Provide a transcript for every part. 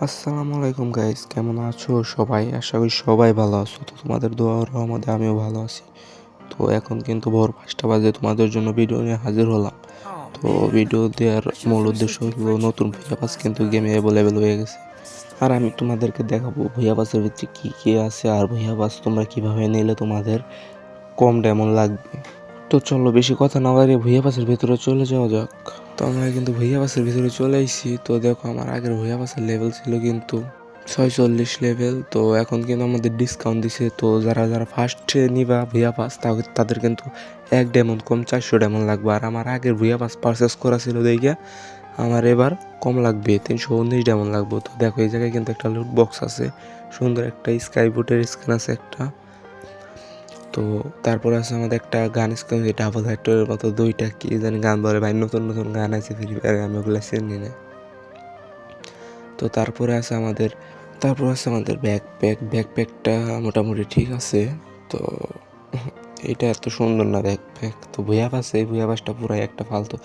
আসসালামু আলাইকুম গাইস, কেমন আছো সবাই? আশা করি সবাই ভালো আছো। তো তোমাদের দোয়ার রহমতে আমিও ভালো আছি। তো এখন কিন্তু ভোর 5টা বাজে তোমাদের জন্য ভিডিও নিয়ে হাজির হলাম। তো ভিডিও দেওয়ার মূল উদ্দেশ্য হলো নতুন ভুইয়া পাস কিন্তু গেমে অ্যাভেলেবেল হয়ে গেছে। আর আমি তোমাদেরকে দেখাবো ভুইয়া পাসের ভিতরে কী কী আছে আর ভুইয়া পাস তোমরা কীভাবে নিলে তোমাদের কম ডেমন লাগবে। তো চলো বেশি কথা না বাড়িয়ে ভুইয়া পাসের ভিতরে চলে যাওয়া যাক। তো আমরা কিন্তু ভুইয়া পাসের ভিতরে চলে আইছি। তো দেখো আমার আগের ভুইয়া পাসের লেভেল ছিল কিন্তু 46 লেভেল। তো এখন কিন্তু আমাদের ডিসকাউন্ট দিছে। তো যারা যারা ফার্স্টে নিবা ভুইয়া পাস তাদের কিন্তু 1 ডেমন কম 400 ডেমন লাগবে। আর আমার আগের ভুইয়া পাস পারচেস করা ছিল দেখে আমার এবার কম লাগবে, 319 ডেমন লাগবে। তো দেখো এই জায়গায় কিন্তু একটা লুট বক্স আছে, সুন্দর একটা স্কাই বুটের স্ক্যান আছে একটা। তো তারপরে আছে আমাদের একটা গান স্কিন, ডাবল হেডের মতো দুইটা কি জানি গান বলে ভাই, নতুন নতুন গান আছে ফ্রি ফায়ারে, আমি ওগুলো চিনি না। তো তারপর আছে আমাদের ব্যাকপ্যাকটা মোটামুটি ঠিক আছে। তো এটা এত সুন্দর না ব্যাকপ্যাক। তো ভুইয়া পাস, এই ভুইয়া পাসটা পুরাই একটা ফালতু।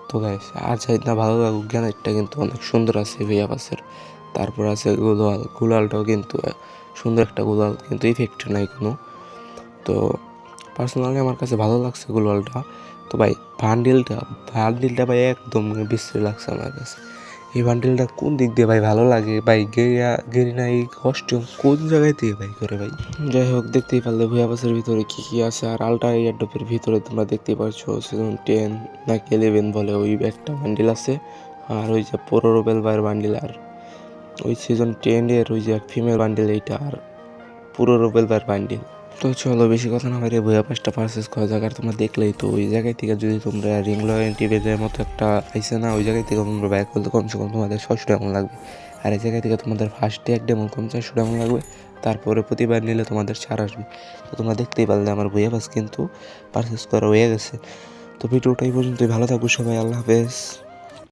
তো গাইস আর চাই না ভালো লাগুক, গ্যানেটটা কিন্তু অনেক সুন্দর আছে ভুইয়া পাসের। তারপর আছে গুলালটাও কিন্তু সুন্দর একটা গুলাল, কিন্তু ইফেক্ট নাই কোনো। তো পার্সোনালি আমার কাছে ভালো লাগছে গ্লোয়ালটা। তো ভাই বান্ডিলটা ভাই একদম বিশ্রী লাগছে আমার কাছে। এই বান্ডিলটা কোন দিক দিয়ে ভাই ভালো লাগে ভাই, গেরিনা এই কস্টিউম কোন জায়গায় থেকে ভাই করে ভাই। যাই হোক, দেখতেই পারলে ভুয়া বাসের ভিতরে কী কী আছে। আর আলট্রা এয়ারড্রপের ভিতরে তোমরা দেখতেই পাচ্ছ সিজন 10 নাকি 11 বলে ওই একটা বান্ডিল আছে। আর ওই যে 15 বেলবার বান্ডিল, আর ওই সিজন 10 ওই যে ফিমেল বান্ডিল এইটা, আর 15 বেলবার বান্ডিল। তো চলো বেশি কথা না বাইরে ভুয়া পাসটা পারচেস করা যাক। আর তোমরা দেখলেই তো ওই জায়গায় থেকে যদি তোমরা রিং লয়্যালটি বেজের মতো একটা আইসে না, ওই জায়গায় থেকে তোমরা ব্যাক করতে কমসে কম তোমাদের 600 ডেমন লাগবে। আর এই জায়গায় থেকে তোমাদের ফার্স্টে 1 ডেমন কম 400 ডেমন লাগবে। তারপরে প্রতিবার নিলে তোমাদের ছাড় আসবে। তো তোমরা দেখতেই পারলে আমার ভুয়া পাস কিন্তু পারচেস করা হয়ে গেছে। তো ভিডিওটা এই পর্যন্তই, ভালো থাকবো সবাই, আল্লাহ হাফেজ।